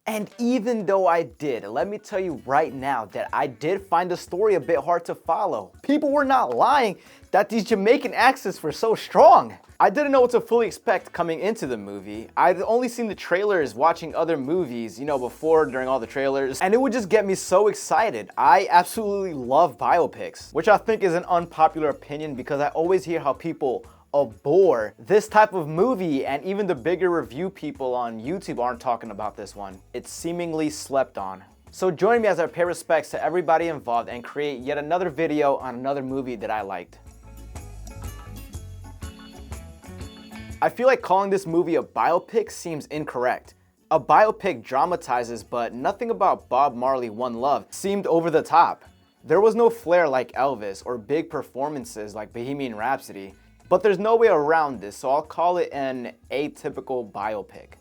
And even though I did, let me tell you right now that I did find the story a bit hard to follow. People were not lying that these Jamaican accents were so strong. I didn't know what to fully expect coming into the movie. I'd only seen the trailers watching other movies, before, during all the trailers, and it would just get me so excited. I absolutely love biopics, which I think is an unpopular opinion because I always hear how people abhor this type of movie, and even the bigger review people on YouTube aren't talking about this one. It's seemingly slept on. So join me as I pay respects to everybody involved and create yet another video on another movie that I liked. I feel like calling this movie a biopic seems incorrect. A biopic dramatizes, but nothing about Bob Marley One Love seemed over the top. There was no flair like Elvis or big performances like Bohemian Rhapsody. But there's no way around this, so I'll call it an atypical biopic.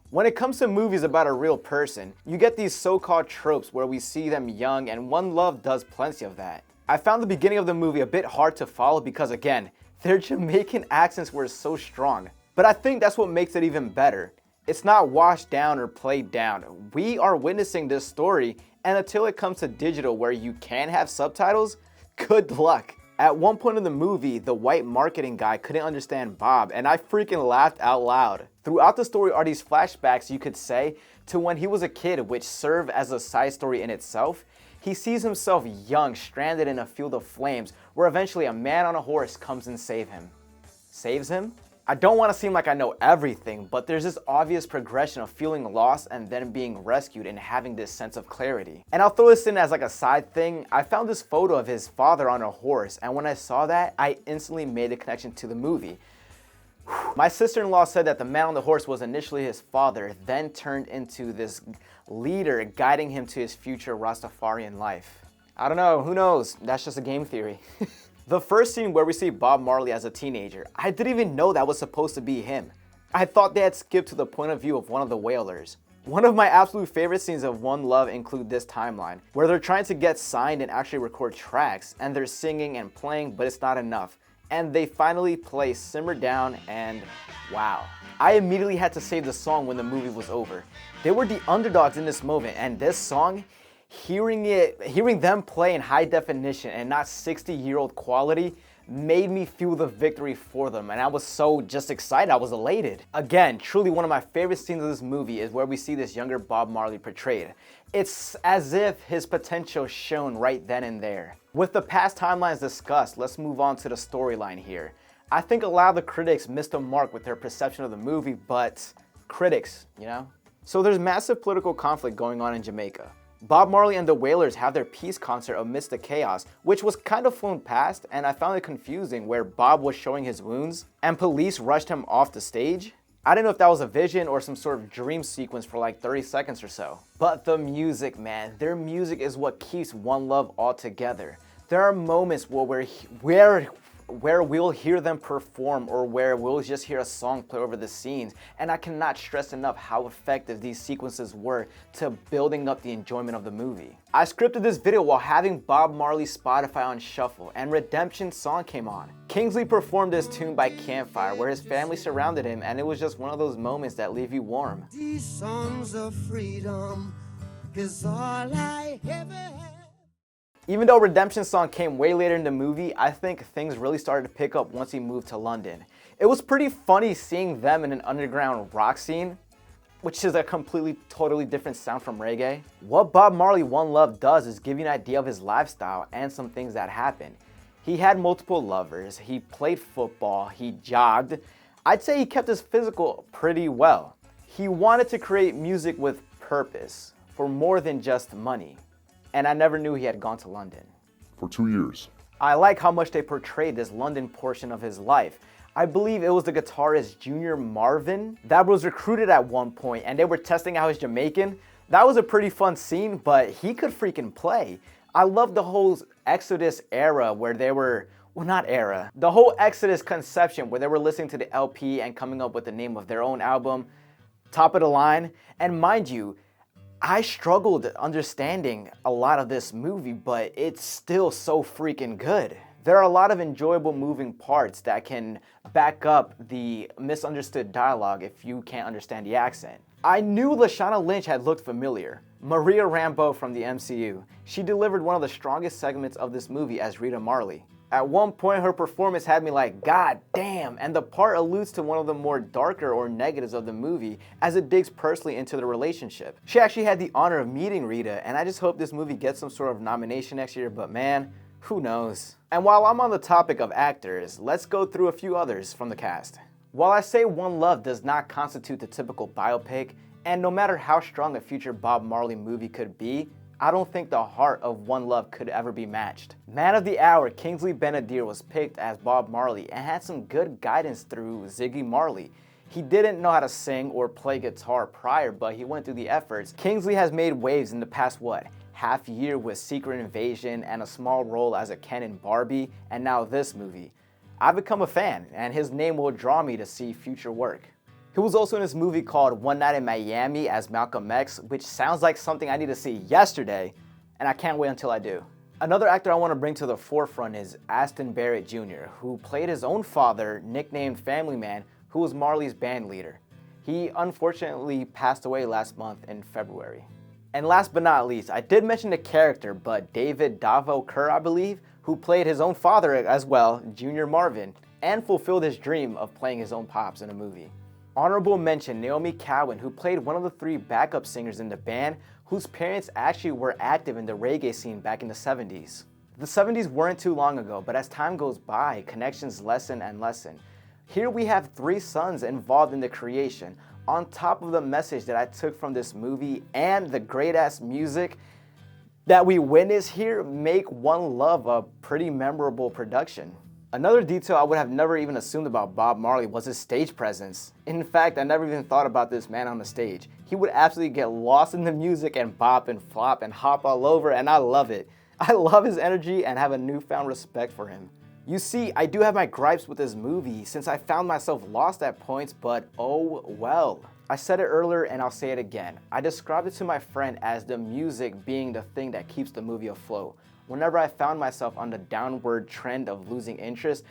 When it comes to movies about a real person, you get these so-called tropes where we see them young, and One Love does plenty of that. I found the beginning of the movie a bit hard to follow because, again, their Jamaican accents were so strong. But I think that's what makes it even better. It's not washed down or played down. We are witnessing this story, and until it comes to digital where you can have subtitles, good luck. At one point in the movie, the white marketing guy couldn't understand Bob, and I freaking laughed out loud. Throughout the story are these flashbacks, you could say, to when he was a kid, which serve as a side story in itself. He sees himself young, stranded in a field of flames, where eventually a man on a horse comes and saves him. Saves him? I don't want to seem like I know everything, but there's this obvious progression of feeling lost and then being rescued and having this sense of clarity. And I'll throw this in as like a side thing. I found this photo of his father on a horse, and when I saw that, I instantly made the connection to the movie. My sister-in-law said that the man on the horse was initially his father, then turned into this leader guiding him to his future Rastafarian life. I don't know, who knows? That's just a game theory. The first scene where we see Bob Marley as a teenager, I didn't even know that was supposed to be him. I thought they had skipped to the point of view of one of the Wailers. One of my absolute favorite scenes of One Love include this timeline, where they're trying to get signed and actually record tracks, and they're singing and playing, but it's not enough. And they finally play Simmer Down, and wow. I immediately had to save the song when the movie was over. They were the underdogs in this moment, and this song, hearing them play in high definition and not 60-year-old quality made me feel the victory for them, and I was so just excited, I was elated. Again, truly one of my favorite scenes of this movie is where we see this younger Bob Marley portrayed. It's as if his potential shone right then and there. With the past timelines discussed, let's move on to the storyline here. I think a lot of the critics missed the mark with their perception of the movie, but critics, So there's massive political conflict going on in Jamaica. Bob Marley and the Wailers have their peace concert amidst the chaos, which was kind of flown past, and I found it confusing where Bob was showing his wounds and police rushed him off the stage. I didn't know if that was a vision or some sort of dream sequence for like 30 seconds or so. But the music, man, their music is what keeps One Love all together. There are moments where we'll hear them perform or where we'll just hear a song play over the scenes, and I cannot stress enough how effective these sequences were to building up the enjoyment of the movie. I scripted this video while having Bob Marley's Spotify on shuffle, and Redemption song came on. Kingsley performed this tune by Campfire where his family surrounded him, and it was just one of those moments that leave you warm. These songs of freedom is all I ever had. Even though Redemption song came way later in the movie, I think things really started to pick up once he moved to London. It was pretty funny seeing them in an underground rock scene, which is a totally different sound from reggae. What Bob Marley One Love does is give you an idea of his lifestyle and some things that happened. He had multiple lovers, he played football, he jogged. I'd say he kept his physical pretty well. He wanted to create music with purpose, for more than just money. And I never knew he had gone to London. For 2 years. I like how much they portrayed this London portion of his life. I believe it was the guitarist Junior Marvin that was recruited at one point, and they were testing out his Jamaican. That was a pretty fun scene, but he could freaking play. I love the whole Exodus era where they were, well, not era, the whole Exodus conception where they were listening to the LP and coming up with the name of their own album, top of the line. And mind you, I struggled understanding a lot of this movie, but it's still so freaking good. There are a lot of enjoyable moving parts that can back up the misunderstood dialogue if you can't understand the accent. I knew Lashana Lynch had looked familiar. Maria Rambeau from the MCU. She delivered one of the strongest segments of this movie as Rita Marley. At one point, her performance had me like, God damn, and the part alludes to one of the more darker or negatives of the movie as it digs personally into the relationship. She actually had the honor of meeting Rita, and I just hope this movie gets some sort of nomination next year, but man, who knows? And while I'm on the topic of actors, let's go through a few others from the cast. While I say One Love does not constitute the typical biopic, and no matter how strong a future Bob Marley movie could be, I don't think the heart of One Love could ever be matched. Man of the Hour, Kingsley Ben-Adir was picked as Bob Marley and had some good guidance through Ziggy Marley. He didn't know how to sing or play guitar prior, but he went through the efforts. Kingsley has made waves in the past, half year with Secret Invasion and a small role as a Ken in Barbie, and now this movie. I've become a fan, and his name will draw me to see future work. He was also in this movie called One Night in Miami as Malcolm X, which sounds like something I need to see yesterday, and I can't wait until I do. Another actor I want to bring to the forefront is Aston Barrett Jr., who played his own father, nicknamed Family Man, who was Marley's band leader. He unfortunately passed away last month in February. And last but not least, I did mention the character, but David Davo Kerr, I believe, who played his own father as well, Junior Marvin, and fulfilled his dream of playing his own pops in a movie. Honorable mention, Naomi Cowan, who played one of the 3 backup singers in the band, whose parents actually were active in the reggae scene back in the 70s. The 70s weren't too long ago, but as time goes by, connections lessen and lessen. Here we have 3 sons involved in the creation, on top of the message that I took from this movie and the great-ass music that we witness here make One Love a pretty memorable production. Another detail I would have never even assumed about Bob Marley was his stage presence. In fact, I never even thought about this man on the stage. He would absolutely get lost in the music and bop and flop and hop all over, and I love it. I love his energy and have a newfound respect for him. You see, I do have my gripes with this movie since I found myself lost at points, but oh well. I said it earlier and I'll say it again. I described it to my friend as the music being the thing that keeps the movie afloat. Whenever I found myself on the downward trend of losing interest,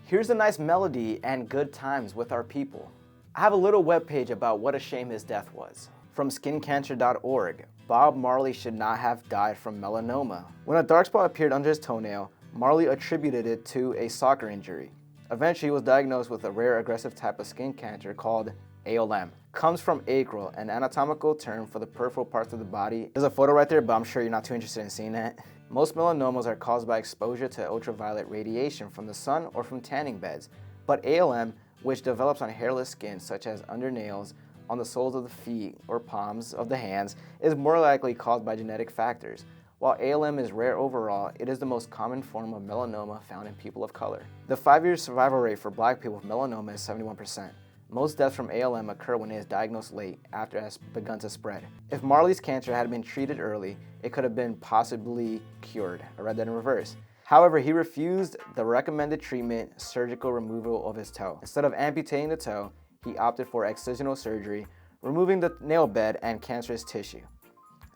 here's a nice melody and good times with our people. I have a little webpage about what a shame his death was. From skincancer.org, Bob Marley should not have died from melanoma. When a dark spot appeared under his toenail, Marley attributed it to a soccer injury. Eventually, he was diagnosed with a rare aggressive type of skin cancer called ALM. Comes from acral, an anatomical term for the peripheral parts of the body. There's a photo right there, but I'm sure you're not too interested in seeing that. Most melanomas are caused by exposure to ultraviolet radiation from the sun or from tanning beds. But ALM, which develops on hairless skin such as under nails, on the soles of the feet or palms of the hands, is more likely caused by genetic factors. While ALM is rare overall, it is the most common form of melanoma found in people of color. The 5-year survival rate for black people with melanoma is 71%. Most deaths from ALM occur when it is diagnosed late, after it has begun to spread. If Marley's cancer had been treated early, it could have been possibly cured. I read that in reverse. However, he refused the recommended treatment, surgical removal of his toe. Instead of amputating the toe, he opted for excisional surgery, removing the nail bed and cancerous tissue.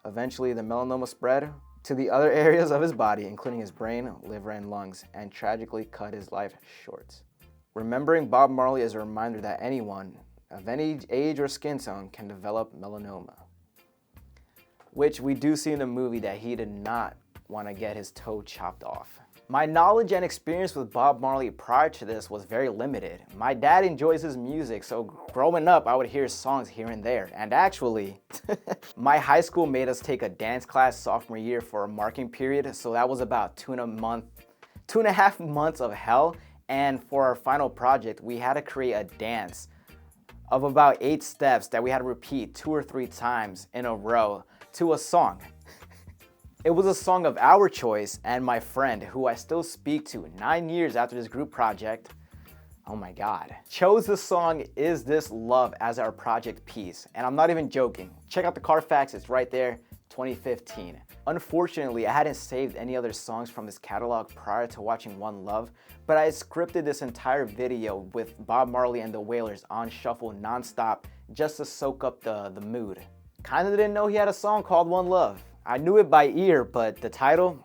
Eventually, the melanoma spread to the other areas of his body, including his brain, liver, and lungs, and tragically cut his life short. Remembering Bob Marley is a reminder that anyone of any age or skin tone can develop melanoma, which we do see in the movie that he did not want to get his toe chopped off. My knowledge and experience with Bob Marley prior to this was very limited. My dad enjoys his music, so growing up I would hear songs here and there. And actually, my high school made us take a dance class sophomore year for a marking period, so that was about 2.5 months of hell. And for our final project, we had to create a dance of about 8 steps that we had to repeat 2 or 3 times in a row to a song. It was a song of our choice, and my friend, who I still speak to 9 years after this group project, oh my God, chose the song Is This Love as our project piece. And I'm not even joking. Check out the Carfax, it's right there, 2015. Unfortunately, I hadn't saved any other songs from this catalog prior to watching One Love, but I scripted this entire video with Bob Marley and the Wailers on shuffle nonstop just to soak up the mood. Kinda didn't know he had a song called One Love. I knew it by ear, but the title,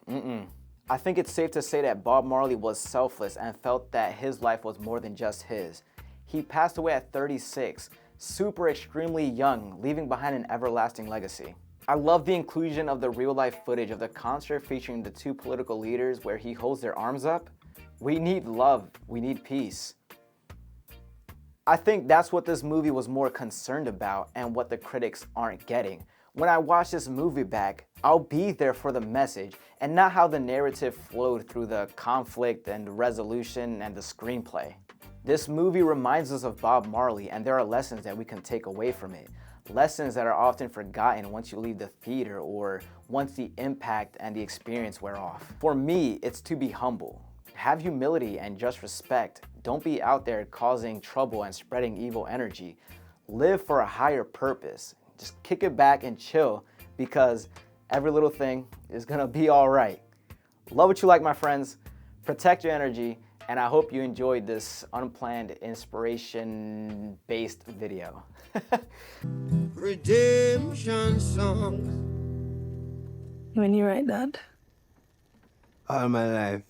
I think it's safe to say that Bob Marley was selfless and felt that his life was more than just his. He passed away at 36, super extremely young, leaving behind an everlasting legacy. I love the inclusion of the real-life footage of the concert featuring the two political leaders where he holds their arms up. We need love, we need peace. I think that's what this movie was more concerned about and what the critics aren't getting. When I watch this movie back, I'll be there for the message and not how the narrative flowed through the conflict and resolution and the screenplay. This movie reminds us of Bob Marley, and there are lessons that we can take away from it. Lessons that are often forgotten once you leave the theater or once the impact and the experience wear off. For me, it's to be humble. Have humility and just respect. Don't be out there causing trouble and spreading evil energy. Live for a higher purpose. Just kick it back and chill because every little thing is gonna be all right. Love what you like, my friends. Protect your energy, and I hope you enjoyed this unplanned inspiration-based video. Redemption songs. When you write that? All my life.